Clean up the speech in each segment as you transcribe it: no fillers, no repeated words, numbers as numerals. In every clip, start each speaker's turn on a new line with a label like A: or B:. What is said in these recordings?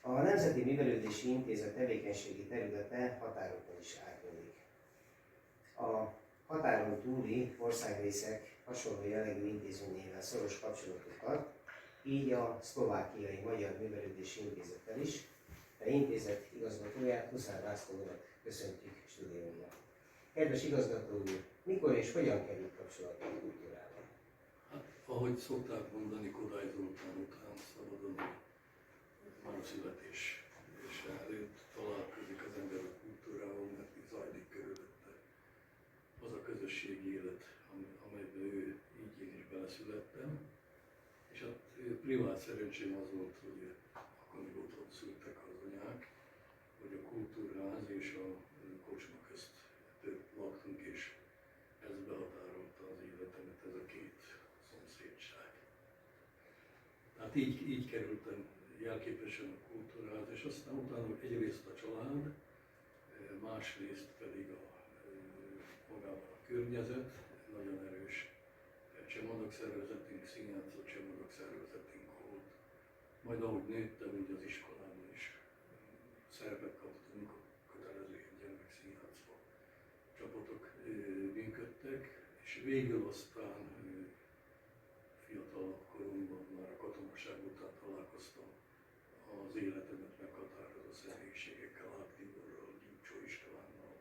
A: A Nemzeti Művelődési Intézet tevékenységi területe határokon is átnyúlik. A határon túli országrészek hasonló jellegű intézményével szoros kapcsolatot tart, így a Szlovákiai Magyar Művelődési Intézettel is, de intézet igazgatóját, Huszár László urat köszöntjük stúdiónkban. Kedves igazgató úr, mikor és hogyan került kapcsolatba a kultúrával?
B: Hát, ahogy szokták mondani, Kodály Zoltán után szabadon már a születés és előtt találkozik az ember a kultúrával, mert itt zajlik körülötte az a közösségi élet, amelyben ő így én is beleszülettem. És hát privát szerencsém az volt, hogy akkor még otthon szültek az anyák, hogy a kultúrház és a kocsma közt laktunk, és ez behatárolta az életemet, ez a két szomszédság. Tehát így kerültem jelképesen a kultúrház, és aztán utána egyrészt a család, másrészt pedig magában a környezet, nagyon erős csemadok szervezetünk, színjátszó csemadok szervezetünk volt. Majd ahogy nőttem, úgy az iskolában is szerepet kaptunk, kötelező gyermekszínjátszó csapatok működtek, és végül aztán fiatalabb koromban, már a katonaság után találkoztam az életemet meghatározó személyiségekkel, Ág Tiborral, Gyurcsó Istvánnal,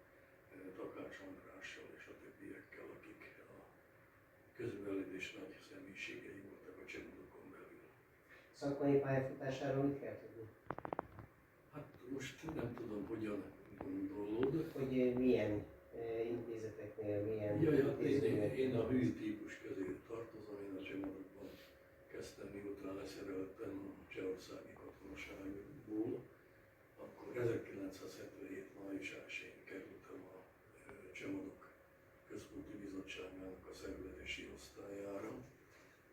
B: Takács Andrással és a többiekkel, akik a közművelődés nagy személyiségei voltak a csemadokon belül.
A: Szakmai pályafutásáról mit kell tudni?
B: Hát most nem tudom, hogyan gondolod.
A: Hogy milyen intézeteknél, milyen
B: intézményeknél? Én a hű típus közé tartozom, én a csemadokban kezdtem, miután leszereltem a csehországi katonaságból. Akkor 1977. május 1-én kerültem a Csemadok Központi Bizottságának a szervezési osztályára,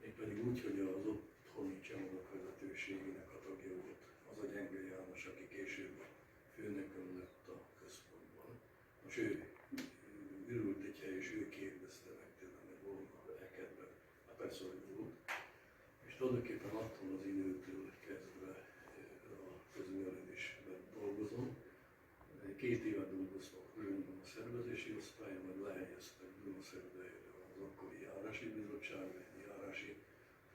B: mégpedig úgy, hogy az otthoni Csemadok vezetőségének a tagja volt az a Gyenge János, aki később főnökön lett a központban. Most ő ürült egy hely, és ő kérdezte meg tőlem, hogy volna kedve. Hát persze, hogy volt. És tulajdonképpen attól az időtől kezdve a közművelődésben dolgozom. 2 évet dolgoztam Grönben a szervezési osztályon, majd lehelyeztek Dunaszerdahelyen az akkori járási bizottság, egy járási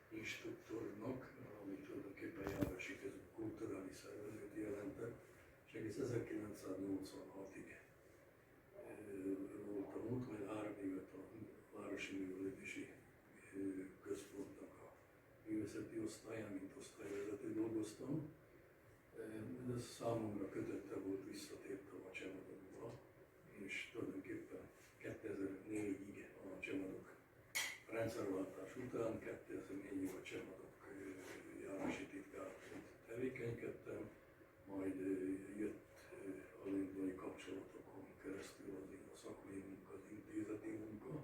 B: instruktornak, ami tulajdonképpen járási kulturális szervezőt jelentett, és egész 1986-ig voltam ott, majd 3 évet a Városi Művelődési Központnak a művészeti osztályán, mint osztályvezető dolgoztam. Ez számomra kötötte volt, visszatértem a Csemadokba, és tulajdonképpen 2004-ig a Csemadok rendszerváltás után, 2004-ig a Csemadok járási titkárként tevékenykedtem, majd jött a londoni kapcsolatokon keresztül a szakmai munka, az intézeti munka,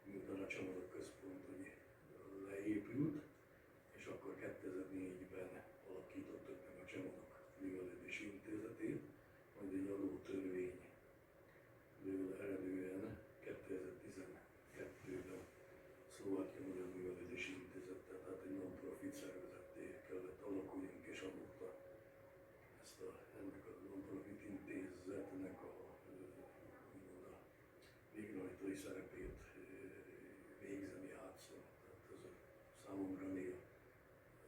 B: miután a Csemadok Központ leépült, és akkor 2004-ben alakítottak meg a Csemadok Művelődési Intézetét, majd egy adótörvényből eredően 2012-ben Szlovákia Magyar Művelődési Intézettel, tehát egy non-profit szervezetté kellett alakuljunk, és azóta ennek a non-profit intézetnek a végrehajtói szerepét végzem, játszom. Tehát ez számomra még,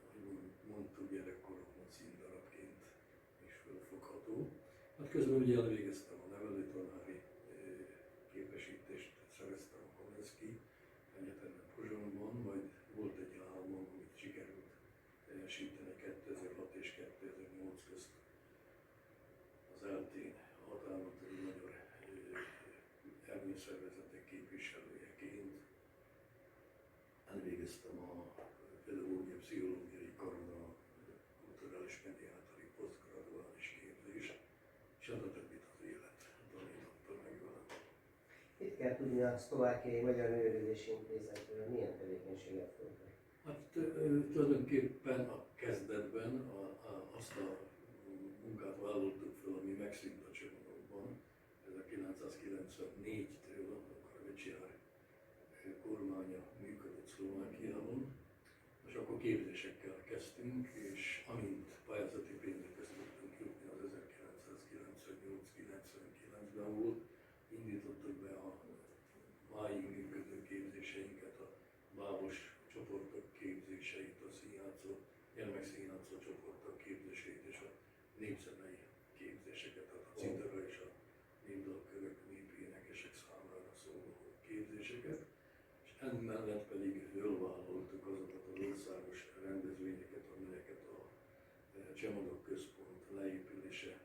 B: ahogy mondtuk, gyerekkoromban színdarabként is felfogható. Hát közben ugye elvégeztem a nevelőtanári képesítést, szereztem a Komenszki Egyetemen Pozsonyban, majd volt egy álmom, amit sikerült teljesíteni 2006 és 2008 közt az eltén határozati magyar erőszervezetek képviselőjeként. Elvégeztem a pedagógiai, pszichológiai karon a kulturális mediátori posztgraduális képzést, és a többit az élet tanította meg velem.
A: Mit kell tudni a Szlovákiai Magyar Művelődési Intézetről, milyen tevékenységet folytat?
B: Hát tulajdonképpen a kezdetben azt a munkát vállaltuk fel, ami megszűnt a Csemadokban, 1994-től, amikor a Vecsihár kormánya működött Szlovákiában, és akkor képzésekkel kezdtünk, és amint pályázati pénzek bábos csoportok képzéseit, a színjátszó, gyermekszínjátszó csoportok képzéseit és a népzenei képzéseket, tehát a citera és a népdalkörök, népénekesek számára szóló képzéseket, és emellett pedig fölvállaltuk azokat az országos rendezvényeket, amelyeket a Csemodok Központ leépülése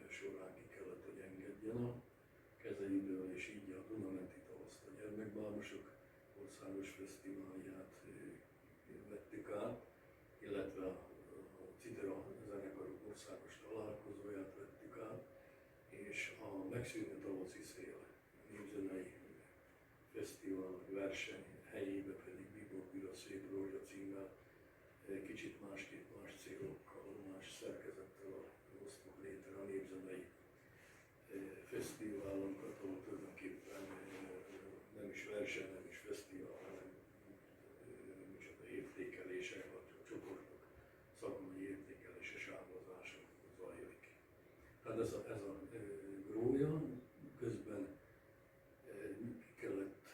B: során ki kellett, hogy engedjen a kezeiből, és így a Dunamenti Tavaszt a gyermekbábosok országos fesztiválját vettük át, illetve a Citera zenekarok országos találkozóját vettük át, és a Megszűnő tavaszi szél népzenei fesztivál verseny helyébe pedig Bíbor Gyula Szép Rózsa címmel kicsit másképp, más célokkal, más szerkezettel hoztuk létre a népzenei fesztiválunkat, ahol tulajdonképpen nem is verseny, nem is fesztivál, hanem micsoda értékelése, vagy a csoportok szakmai értékelése, sávozása zajlik. Tehát ez a grója, közben ki kellett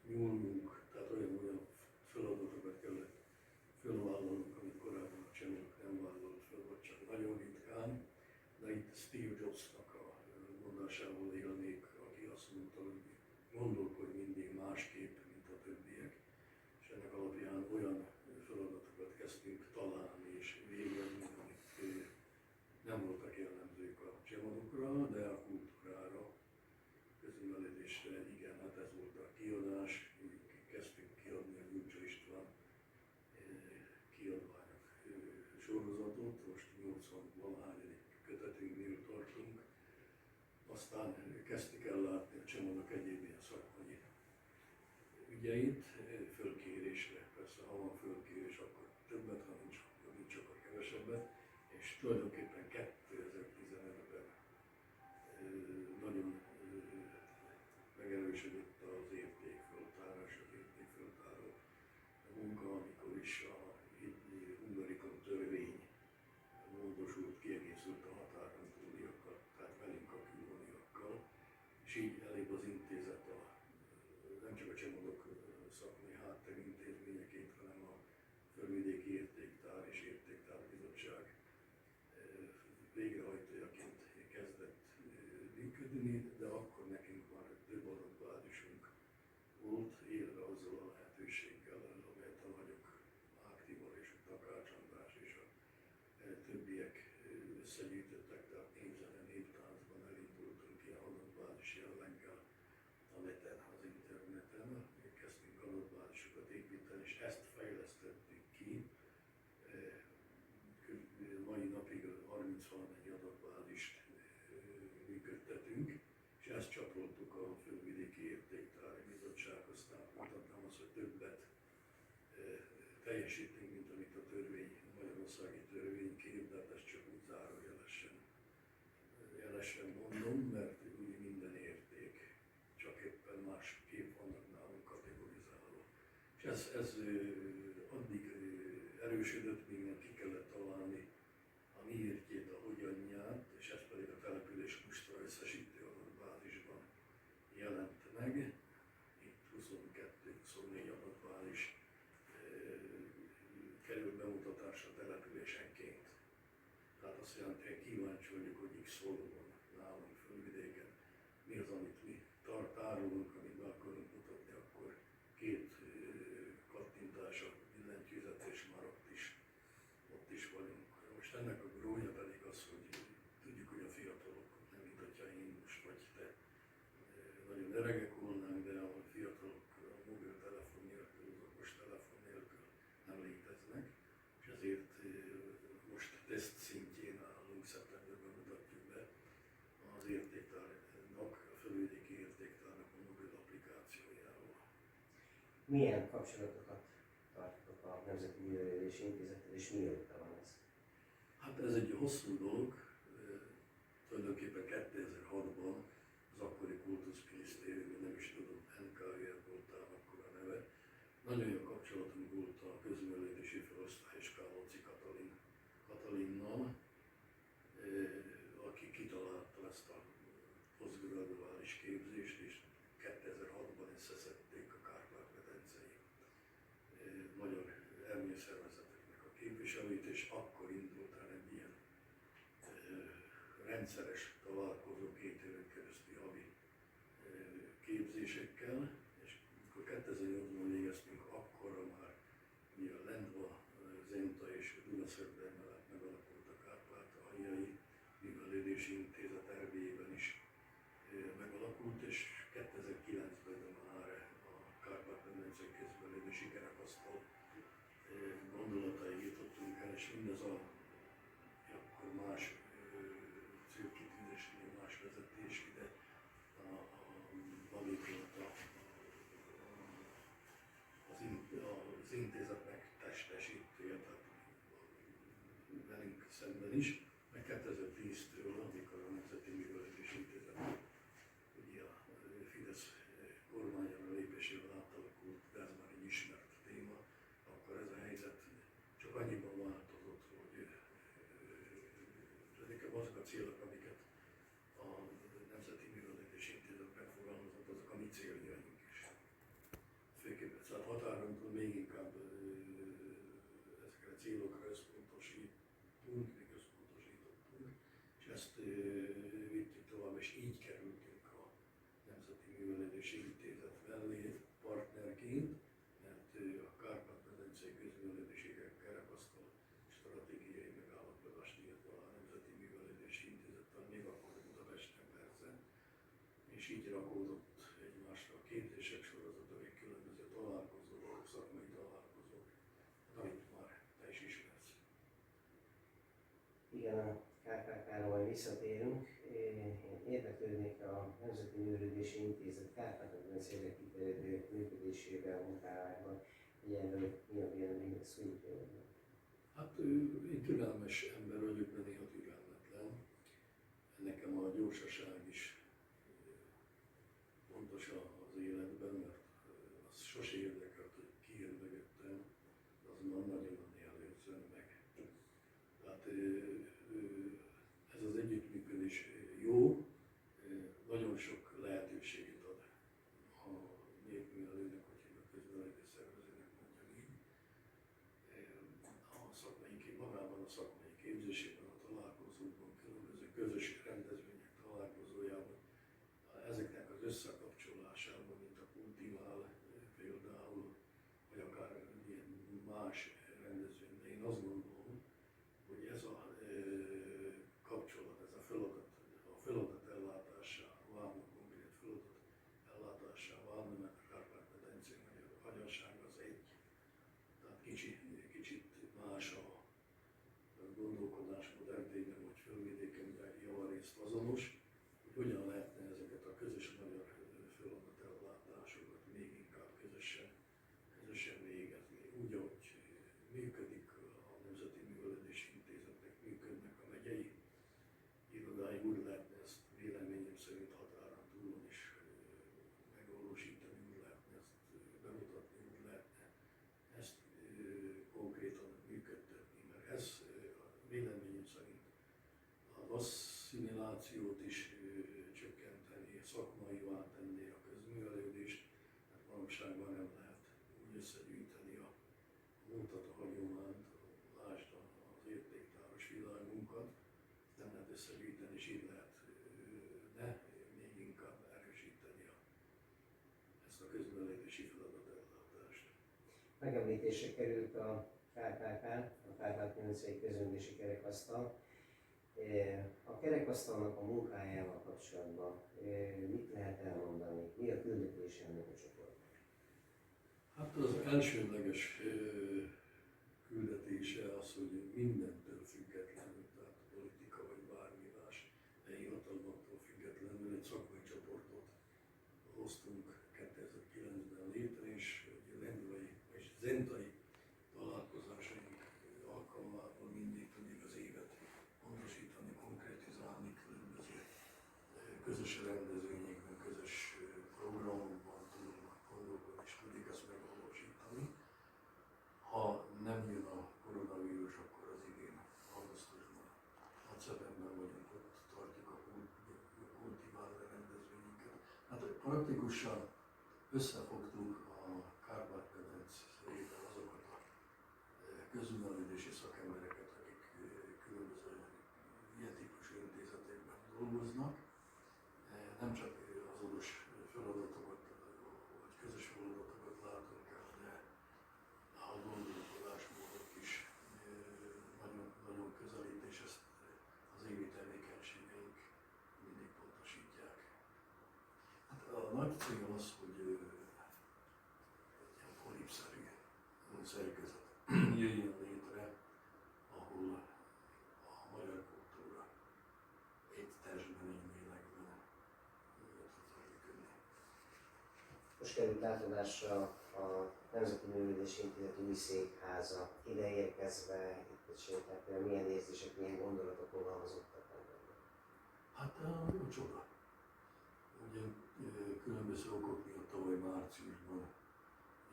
B: nyúlnunk, tehát olyan feladatokat kellett fölvállalnunk, amit korábban a Csemodok nem vállalt föl, vagy csak nagyon ritkán. De itt Steve Jobsnak a mondásával élnék, aki azt mondta, hogy gondolkodj mindig másképp, mint a többiek. És ennek alapján olyan feladatokat kezdtünk találni és végezni, amik nem voltak jellemzők a Csemodokra, de a kultúrára, közművelődésre igen, hát ez volt a kiadás. Kezdtünk kiadni a Gyurcsa István kiadványok sorozatot, most 80-valahány kötetünknél tartunk. Aztán kezdtük el látni a Csemodok egyéb ilyen szakmai ügyeit, fölkérésre. Persze, ha van fölkérés, akkor többet, ha nincs akkor kevesebbet. És tulajdonképpen 2015-ben nagyon megerősödött az értékföltárás, az értékföltáró munka, amikor is a Hungarikon törvény módosult, kiegészült a határon túliakkal, tehát velünk a külvoniakkal, és így elébb az intézet nem csak a Csemodok szakmai háttérintézményeként, hanem a Földvidéki Értéktár és Értéktárbizottság végrehajtójaként kezdett működni, de akkor nekünk már több adatbázisunk volt, élve azzal a lehetőséggel, amelyet a nagyok, Mák Tibor és a Takács András és a többiek összegyűjtöttek, tehát népzene, néptáncban elindultunk ilyen adatbázis jelleggel a neten, az interneten, kezdtünk adatbázisokat építeni, és ezt fejlesztettük ki. Mai napig 30 valamennyi adatbázist működtetünk, és ezt csatoltuk a Földvidéki Értéktári Bizottsághoz, tehát mutatnám azt, hogy többet teljesítünk, mint amit a törvény, a magyarországi törvény kér, de ezt csak úgy zárójelesen mondom, mert úgy minden érték, csak éppen másképp vannak nálunk kategorizálva. És ez addig erősödött, míg nem ki kellett találni a miértjét, a hogyanját, és ez pedig a település mustra összesítő adatbázisban jelent meg. Itt 22-24 adatbázis kerül bemutatásra településenként. Tehát azt jelenti, hogy kíváncsi vagyok, hogy X faluban nálunk Földvidéken mi az, amit mi tárolunk, amit be akarunk mutatni, akkor két kattintás a billentyűzet, és már ott is vagyunk. Most ennek a grója pedig az, hogy tudjuk, hogy a fiatalok, nem mint hogyha én most vagy te nagyon öregek volnánk, de a fiatalok a mobiltelefon nélkül, az okos telefon nélkül nem léteznek, és ezért most teszt szintjén állunk, szeptemberben mutatjuk be az értéktárnak, a Földvidéki Értéktárnak a mobil applikációjával.
A: Milyen kapcsolatokat tartotok a Nemzeti Művelődési Intézettel, és mióta van ez?
B: Hát ez egy hosszú dolog, tulajdonképpen 2006-ban az akkori kultuszminisztérium, nem is tudom, NKR voltál akkor a neve. Nagyon jó kapcsolatunk volt a közművelődési főosztályos Kálóci Katalinnal, aki kitalálta ezt a posztgraduális képzést, és 2006-ban összeszedték a Kárpát-medencei előtt, és akkor indult el egy ilyen rendszeres találkozó 2 éven keresztül havi képzésekkel, és amikor 2008-ban végeztünk, akkorra már ugye a Lendva, Zenta és Dunaszerdel mellett megalakult a Kárpátaljai Művelődési Intézet RB-ben is megalakult, és 2009-ben már a Kárpát-medencei Közművelődési Kerekasztal gondolatai jutottunk el, és mindez akkor más célkitűzésnél más vezetés ide az intézetnek testesítője, tehát velünk szemben is, meg 2010-től, amikor a Nemzeti Művelődési Intézet ugye a Fidesz kormányára lépésével átalakult, de ez már egy ismert téma, akkor ez a helyzet csak annyiban változott, hogy ezek azok a célok, amiket a Nemzeti Művelődési Intézet megfogalmazott, azok a mi céljaink is. Főképpen, szóval határon túl még inkább ezekre a célokra összpontosítottunk, és ezt vittük tovább, és így kerültünk a Nemzeti Művelődési Intézet mellé partnerként, mert a Kárpát-medencei Közművelődési Kerekasztal stratégiai megállapodást írt alá a Nemzeti Művelődési Intézettel, még akkor Budapesten persze, és így rakódott egymásra a képzések sorozatok, egy különböző találkozók, szakmai találkozók, amit már te is ismersz.
A: Igen, a KKK-ra majd visszatérünk. Én érdeklődnék a Nemzeti Művelődési Intézet Kárpát-medencére kiterjedő működésével, munkájában. Ugye erről mi a vélemény, ezt úgy vélemény?
B: Hát én türelmes ember vagyok, de néha türelmetlen. Nekem a gyorsaság is fontos az életben, mert az sose érdekelt, hogy ki jön mögöttem, azonban nagyon előzön meg. Tehát ez az együttműködés jó, nagyon sok lehetőséget ad a népművelőnek, vagy a közművelődés szervezőnek, mondjam így. Magában a szakmai képzésében, a találkozókban, különböző közös rendezvények találkozójában, ezeknek az összekapcsolásában, mint a Kultivál például, vagy akár ilyen más rendezvény, de én azt gondolom, hogy ez a kapcsolat, ez a feladat ellátásá válna, konkrét feladat ellátásá válna, mert a Kárpát-medencei magyarság az egy. Tehát kicsit más a gondolkodásmód Erdélyben vagy Fölvidéken, de javarészt azonos, hogy hogyan lehetne ezeket a közös magyar feladatellátásokat még inkább közösen végezni. Úgy, ahogy működik a Nemzeti Művelődési Intézetnek, működnek a megyei irodái, úgy lehetne ezt véleményem szerint határon túlon is megvalósítani, úgy lehetne ezt bemutatni, úgy lehetne ezt konkrétan működtetni, mert ez véleményem szerint az asszimilációt is csökkenteni, szakmaivá tenni a közművelődést, mert manapságban nem lehet úgy összegyűjteni a múltat, a hagyományt, lásd az értéktáros világunkat, nem lehet összegyűjteni, és így lehet még inkább erősíteni ezt a közművelődési feladatellátást.
A: Megemlítésre került a KKK, a Kárpát-medencei Közművelési Kerekasztal. A kerekasztalnak a munkájával kapcsolatban mit lehet elmondani? Mi a küldetése ennek a csoportnak?
B: Hát az elsődleges küldetése az, hogy mindentől függetlenül, tehát politika vagy bármi más hivatalmaktól függetlenül egy szakmai csoportot hoztunk 2009-ben létre, és lendvai és zentai találkozásaink alkalmával mindig tudjuk az évet pontosítani, konkrétizálni, különböző közös rendezvényekben, közös programokban tudunk gondolkodni, és tudjuk ezt megvalósítani. Ha nem jön a koronavírus, akkor az idén augusztusban Nagyszebenben vagyunk, ott tartjuk a kultivál rendezvényeket. Hát praktikusan összefogtuk a Kárpát-medencében azokat a közművelődési szakembereket, akik különböző ilyen típusú intézetekben dolgoznak. Nem csak azonos feladatokat, vagy közös feladatokat látunk el, de a gondolkodásmódok is nagyon, nagyon közelít, és ezt az évi tevékenységeink mindig pontosítják. Hát a nagy cél az, hogy egy ilyen polipszerű szerkezet jöjjön létre, ahol a magyar kultúra egy testben, egy lélekben tud működni.
A: Most került átadásra a Nemzeti Művelődési Intézet új székháza. Ide érkezve, itt például milyen érzések, milyen gondolatok fogalmazottak benne?
B: Hát csoda. Ugye különböző okok miatt tavaly márciusban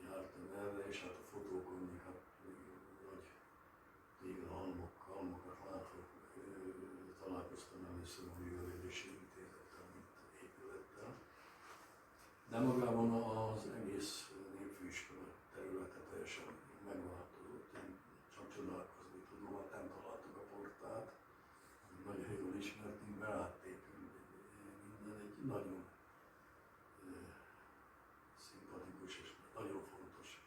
B: jártam erre, és hát a fotókon hát nagy halmokat látva találkoztam először a Művelődési Intézettel, mint épülettel. De magában az egész népfőiskola területe teljesen megváltozott. Én csak csodálkozni tudom, hát nem találtuk a portát, nagyon jól ismertünk, belátépünk minden egy nagyon szimpatikus és nagyon fontos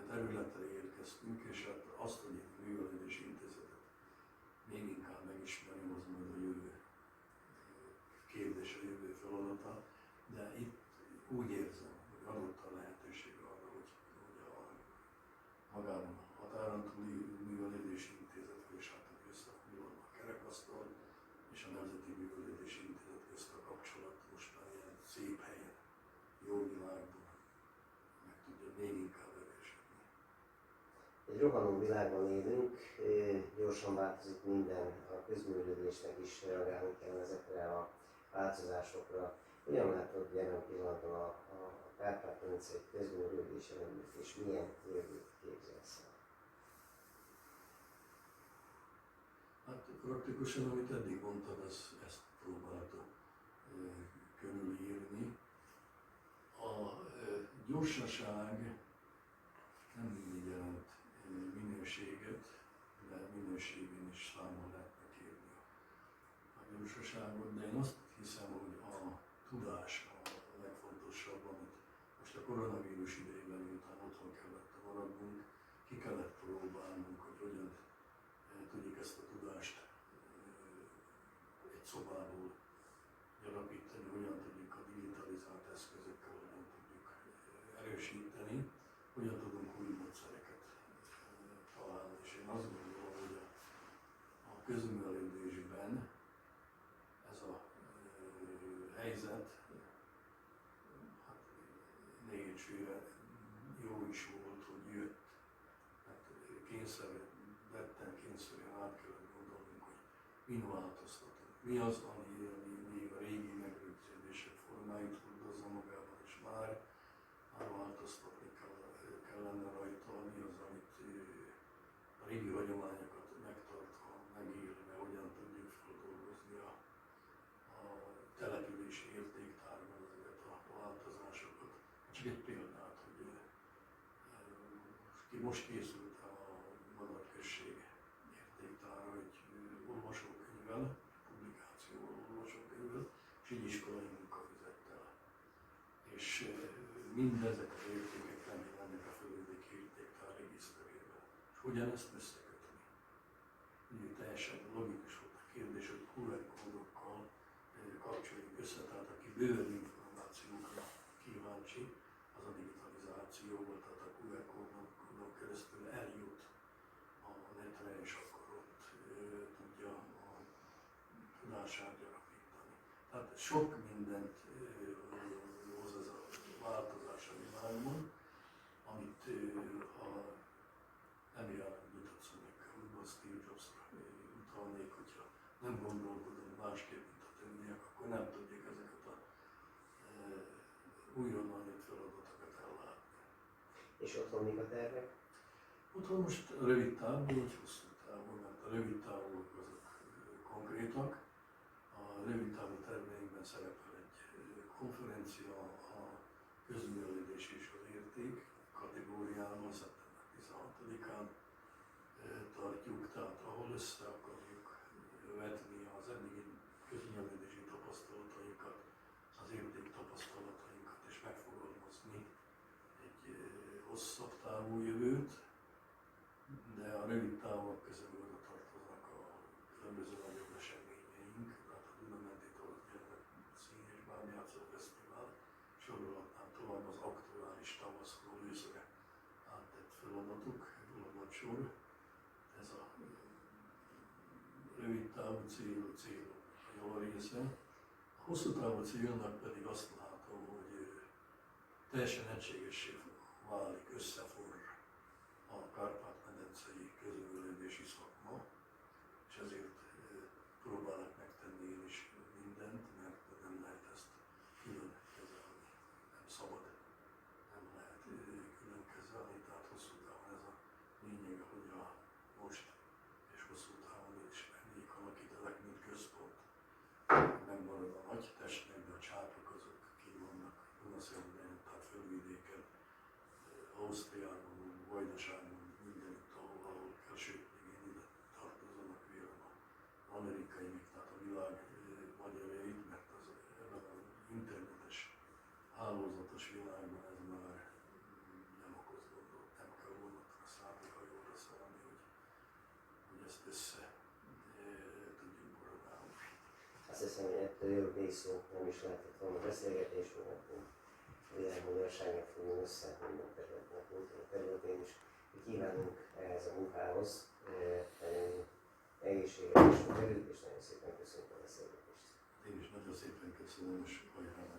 B: területre érkeztünk, és hát azt, hogy a Művelődési Intézetet még inkább megismerjem, az majd a jövő kérdés, a jövő feladata, de itt úgy érzem, hogy adott a lehetőség arra, hogy magában a határon túli Művelődési Intézet és hát összefoglalva a kerekasztal és a Nemzeti Művelődési Intézet közt a kapcsolat most már ilyen szép helyen, jó világban meg tudja még inkább erősödni.
A: Egy rohanó világban élünk, gyorsan változik minden, a közművelődésnek is reagálni kell ezekre a változásokra. Hogyan látod jelen pillanatban a Kárpát-medencei közművelődés jelenlét, és milyen jövőt képzelsz el?
B: Hát praktikusan, amit eddig mondtad, ezt próbálta körülírni. A gyorsaság nem mindig jelent minőséget, de minőségén is számon lehetne kérni a gyorsaságot, de én azt hiszem, hogy a tudás a legfontosabb, amit most a koronavírus idejében, miután otthon kellett maradnunk, ki kellett próbálnunk, hogy hogyan tudjuk ezt a tudást egy szobából gyarapítani, hogyan tudjuk a digitalizált eszközökkel, hogyan tudjuk erősíteni, hogyan tudunk új módszereket találni. És én azt gondolom, hogy a közművelődésben ez a helyzet hát négységre jó is volt, hogy jött. Hát kényszerűen át kellett gondolnunk, hogy min változtatunk. Mi az, ami még a régi megrögződések formáit hordozza magában, és már változtatni kellene rajta, mi az, amit a régi hagyományokat megtartva, megélve, hogyan tudjuk feldolgozni a települési értéktárban ezeket a változásokat. Csak egy példát, hogy most készült a Madar község értéktára egy olvasókönyvvel, publikációval, olvasókönyvvel, és egy iskolai munkafüzettel. És mindezek az értékek lennek a Földvidéki Értéktár regiszterében. És hogyan ezt összekötni? Ugye teljesen logikus volt a kérdés, hogy QR-kódokkal kapcsoljuk össze, tehát aki bővebb információkra kíváncsi, az a digitalizációval, tehát a QR-kódon keresztül eljut a netre, és akkor ott tudja a tudását gyarapítani. Tehát sok mindent hoz ez a változás a világban, amit nem járnak nyitott szemekkel, úgymond Steve Jobsra utalnék, hogyha nem gondolkodunk másképp, mint a többiek, akkor nem tudjuk ezeket a újonnan jött feladatokat ellátni.
A: És otthon mik a tervek?
B: Otthon most rövid távú vagy hosszú távú, mert a rövid távúak azok konkrétak. A rövid távú terveinkben szerepel egy konferencia, a közművelődés és az érték kategóriában szeptember 16-án, tehát ahol össze akarjuk vetni az eddigi köznyelvedési tapasztalatainkat, az érték tapasztalatainkat, és megfogalmazni egy hosszabb távú jövőt, de a rövid távok közül oda tartoznak a különböző nagyobb eseményeink, tehát a Duna-menti Gyermekszín és Bábjátszó Fesztivál, sorolhatnám tovább az aktuális tavaszról őszre áttett feladatok, feladatsor. Ez a rövid távú cél a java része. A hosszú távú célnak pedig azt látom, hogy teljesen egységessé válik, összeforr a Kárpát-medencei közművelődési szakma, és ezért próbálok megtenni én is mindent, mert nem lehet ezt külön kezelni, nem szabad, nem lehet külön kezelni, tehát hosszú távon ez a lényege, hogy a most és hosszú távon is megnék alakítanak, mint központ. Megmarad a nagy testnek, de a csápok azok ki vannak Dunaszerdben, tehát fölvidéken, Ausztriában, Vajdaságban, mindenütt, ahol kell, sőt, még én ide tartozanak vélem az amerikaiak, tehát a világ magyarjait, mert az ebben az internetes, hálózatos világban ez már nem okoz gondot, nem kell vonatra szállni, hajóra szállni, hogy ezt össze tudjuk borodálni.
A: Azt hiszem, hogy ettől jobb szó nem is lehetett volna beszélgetés, mert a világmagyarságnak fogunk össze minden területnek, minden területén is. Kívánunk ehhez a munkához egészséges erőt, és nagyon szépen köszönjük a beszélgetést.
B: Én is nagyon szépen köszönöm, és hajrá!